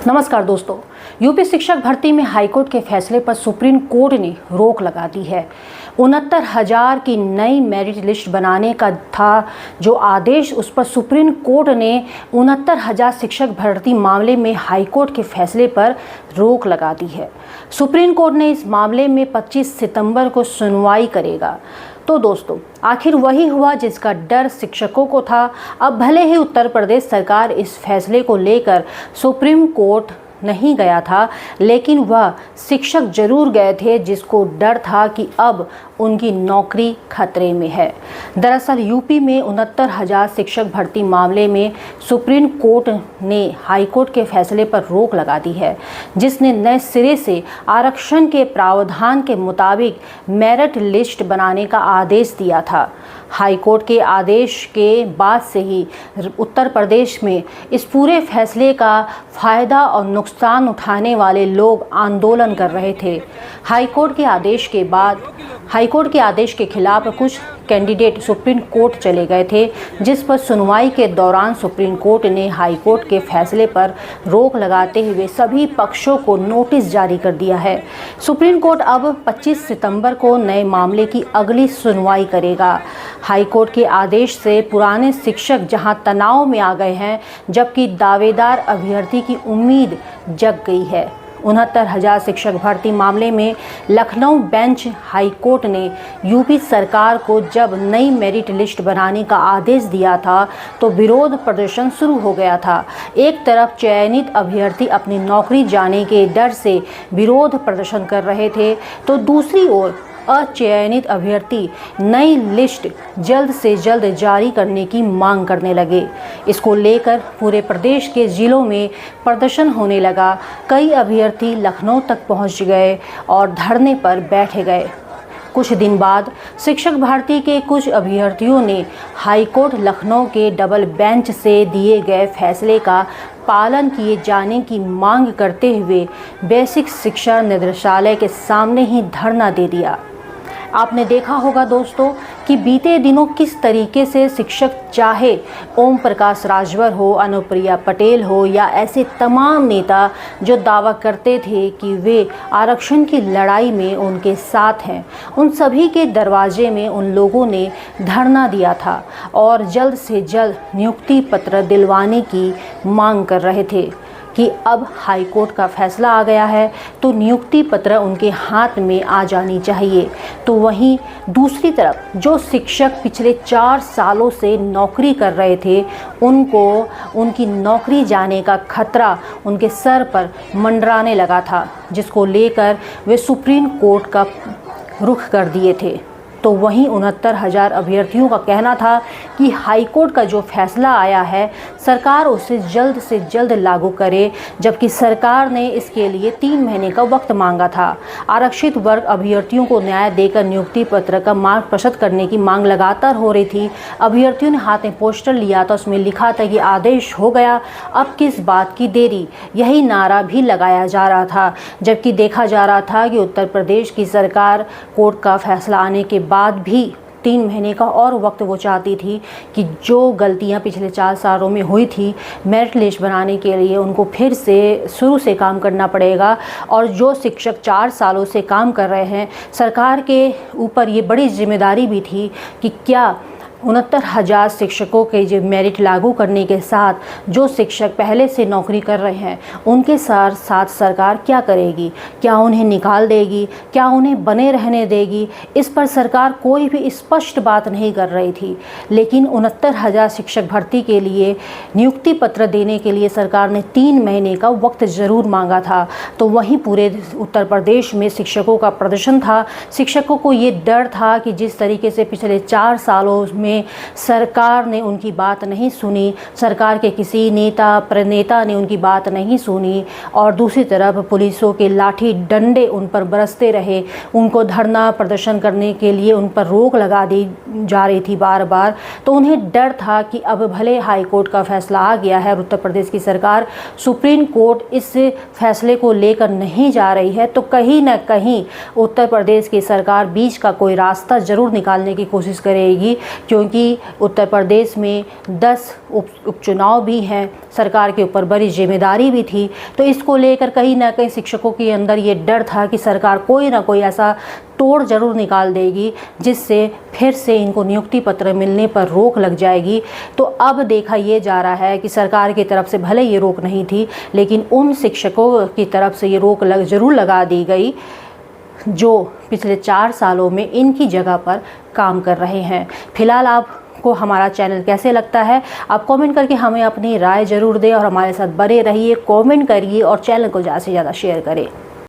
नमस्कार दोस्तों, यूपी शिक्षक भर्ती में हाईकोर्ट के फैसले पर सुप्रीम कोर्ट ने रोक लगा दी है। 69,000 की नई मेरिट लिस्ट बनाने का था जो आदेश, उस पर सुप्रीम कोर्ट ने 69,000 शिक्षक भर्ती मामले में हाईकोर्ट के फैसले पर रोक लगा दी है। सुप्रीम कोर्ट ने इस मामले में 25 सितंबर को सुनवाई करेगा। तो दोस्तों, आखिर वही हुआ जिसका डर शिक्षकों को था। अब भले ही उत्तर प्रदेश सरकार इस फैसले को लेकर सुप्रीम कोर्ट नहीं गया था, लेकिन वह शिक्षक जरूर गए थे जिसको डर था कि अब उनकी नौकरी खतरे में है। दरअसल यूपी में 69,000 शिक्षक भर्ती मामले में सुप्रीम कोर्ट ने हाईकोर्ट के फैसले पर रोक लगा दी है, जिसने नए सिरे से आरक्षण के प्रावधान के मुताबिक मेरिट लिस्ट बनाने का आदेश दिया था। हाईकोर्ट के आदेश के बाद से ही उत्तर प्रदेश में इस पूरे फैसले का फायदा और नुकसान उठाने वाले लोग आंदोलन कर रहे थे। हाईकोर्ट के आदेश के खिलाफ कुछ कैंडिडेट सुप्रीम कोर्ट चले गए थे, जिस पर सुनवाई के दौरान सुप्रीम कोर्ट ने हाईकोर्ट के फैसले पर रोक लगाते हुए सभी पक्षों को नोटिस जारी कर दिया है। सुप्रीम कोर्ट अब 25 सितंबर को नए मामले की अगली सुनवाई करेगा। हाईकोर्ट के आदेश से पुराने शिक्षक जहां तनाव में आ गए हैं, जबकि दावेदार अभ्यर्थी की उम्मीद जग गई है। 69,000 शिक्षक भर्ती मामले में लखनऊ बेंच हाईकोर्ट ने यूपी सरकार को जब नई मेरिट लिस्ट बनाने का आदेश दिया था तो विरोध प्रदर्शन शुरू हो गया था। एक तरफ चयनित अभ्यर्थी अपनी नौकरी जाने के डर से विरोध प्रदर्शन कर रहे थे, तो दूसरी ओर अचयनित अभ्यर्थी नई लिस्ट जल्द से जल्द जारी करने की मांग करने लगे। इसको लेकर पूरे प्रदेश के जिलों में प्रदर्शन होने लगा। कई अभ्यर्थी लखनऊ तक पहुंच गए और धरने पर बैठ गए। कुछ दिन बाद शिक्षक भर्ती के कुछ अभ्यर्थियों ने हाईकोर्ट लखनऊ के डबल बेंच से दिए गए फैसले का पालन किए जाने की मांग करते हुए बेसिक शिक्षा निदेशालय के सामने ही धरना दे दिया। आपने देखा होगा दोस्तों कि बीते दिनों किस तरीके से शिक्षक, चाहे ओम प्रकाश राजभर हो, अनुप्रिया पटेल हो या ऐसे तमाम नेता जो दावा करते थे कि वे आरक्षण की लड़ाई में उनके साथ हैं, उन सभी के दरवाजे में उन लोगों ने धरना दिया था और जल्द से जल्द नियुक्ति पत्र दिलवाने की मांग कर रहे थे कि अब हाईकोर्ट का फैसला आ गया है तो नियुक्ति पत्र उनके हाथ में आ जानी चाहिए। तो वहीं दूसरी तरफ जो शिक्षक पिछले 4 सालों से नौकरी कर रहे थे, उनको उनकी नौकरी जाने का खतरा उनके सर पर मंडराने लगा था, जिसको लेकर वे सुप्रीम कोर्ट का रुख कर दिए थे। तो वहीं 69,000 अभ्यर्थियों का कहना था कि हाईकोर्ट का जो फैसला आया है सरकार उसे जल्द से जल्द लागू करे, जबकि सरकार ने इसके लिए 3 महीने का वक्त मांगा था। आरक्षित वर्ग अभ्यर्थियों को न्याय देकर नियुक्ति पत्र का मार्ग प्रशस्त करने की मांग लगातार हो रही थी। अभ्यर्थियों ने हाथ में पोस्टर लिया था, उसमें लिखा था कि आदेश हो गया, अब किस बात की देरी, यही नारा भी लगाया जा रहा था। जबकि देखा जा रहा था कि उत्तर प्रदेश की सरकार कोर्ट का फैसला आने के बाद भी 3 महीने का और वक्त वो चाहती थी कि जो गलतियां पिछले 4 सालों में हुई थी मेरिट लिस्ट बनाने के लिए, उनको फिर से शुरू से काम करना पड़ेगा। और जो शिक्षक 4 सालों से काम कर रहे हैं, सरकार के ऊपर ये बड़ी जिम्मेदारी भी थी कि क्या 69,000 शिक्षकों के जो मेरिट लागू करने के साथ जो शिक्षक पहले से नौकरी कर रहे हैं उनके साथ सरकार क्या करेगी, क्या उन्हें निकाल देगी, क्या उन्हें बने रहने देगी, इस पर सरकार कोई भी स्पष्ट बात नहीं कर रही थी। लेकिन 69,000 शिक्षक भर्ती के लिए नियुक्ति पत्र देने के लिए सरकार ने 3 महीने का वक्त ज़रूर मांगा था। तो वहीं पूरे उत्तर प्रदेश में शिक्षकों का प्रदर्शन था। शिक्षकों को ये डर था कि जिस तरीके से पिछले 4 सालों में सरकार ने उनकी बात नहीं सुनी, सरकार के किसी नेता प्रणेता ने उनकी बात नहीं सुनी, और दूसरी तरफ पुलिसों के लाठी डंडे उन पर बरसते रहे, उनको धरना प्रदर्शन करने के लिए उन पर रोक लगा दी जा रही थी बार बार। तो उन्हें डर था कि अब भले हाईकोर्ट का फैसला आ गया है और उत्तर प्रदेश की सरकार सुप्रीम कोर्ट इस फैसले को लेकर नहीं जा रही है, तो कहीं ना कहीं उत्तर प्रदेश की सरकार बीच का कोई रास्ता ज़रूर निकालने की कोशिश करेगी, क्योंकि क्योंकि उत्तर प्रदेश में 10 उपचुनाव भी हैं, सरकार के ऊपर बड़ी जिम्मेदारी भी थी। तो इसको लेकर कहीं ना कहीं शिक्षकों के अंदर ये डर था कि सरकार कोई ना कोई ऐसा तोड़ जरूर निकाल देगी जिससे फिर से इनको नियुक्ति पत्र मिलने पर रोक लग जाएगी। तो अब देखा ये जा रहा है कि सरकार की तरफ से भले ये रोक नहीं थी, लेकिन उन शिक्षकों की तरफ से ये रोक जरूर लगा दी गई जो पिछले 4 सालों में इनकी जगह पर काम कर रहे हैं। फिलहाल आपको हमारा चैनल कैसे लगता है, आप कमेंट करके हमें अपनी राय ज़रूर दें और हमारे साथ बने रहिए, कमेंट करिए और चैनल को ज़्यादा से ज़्यादा शेयर करें।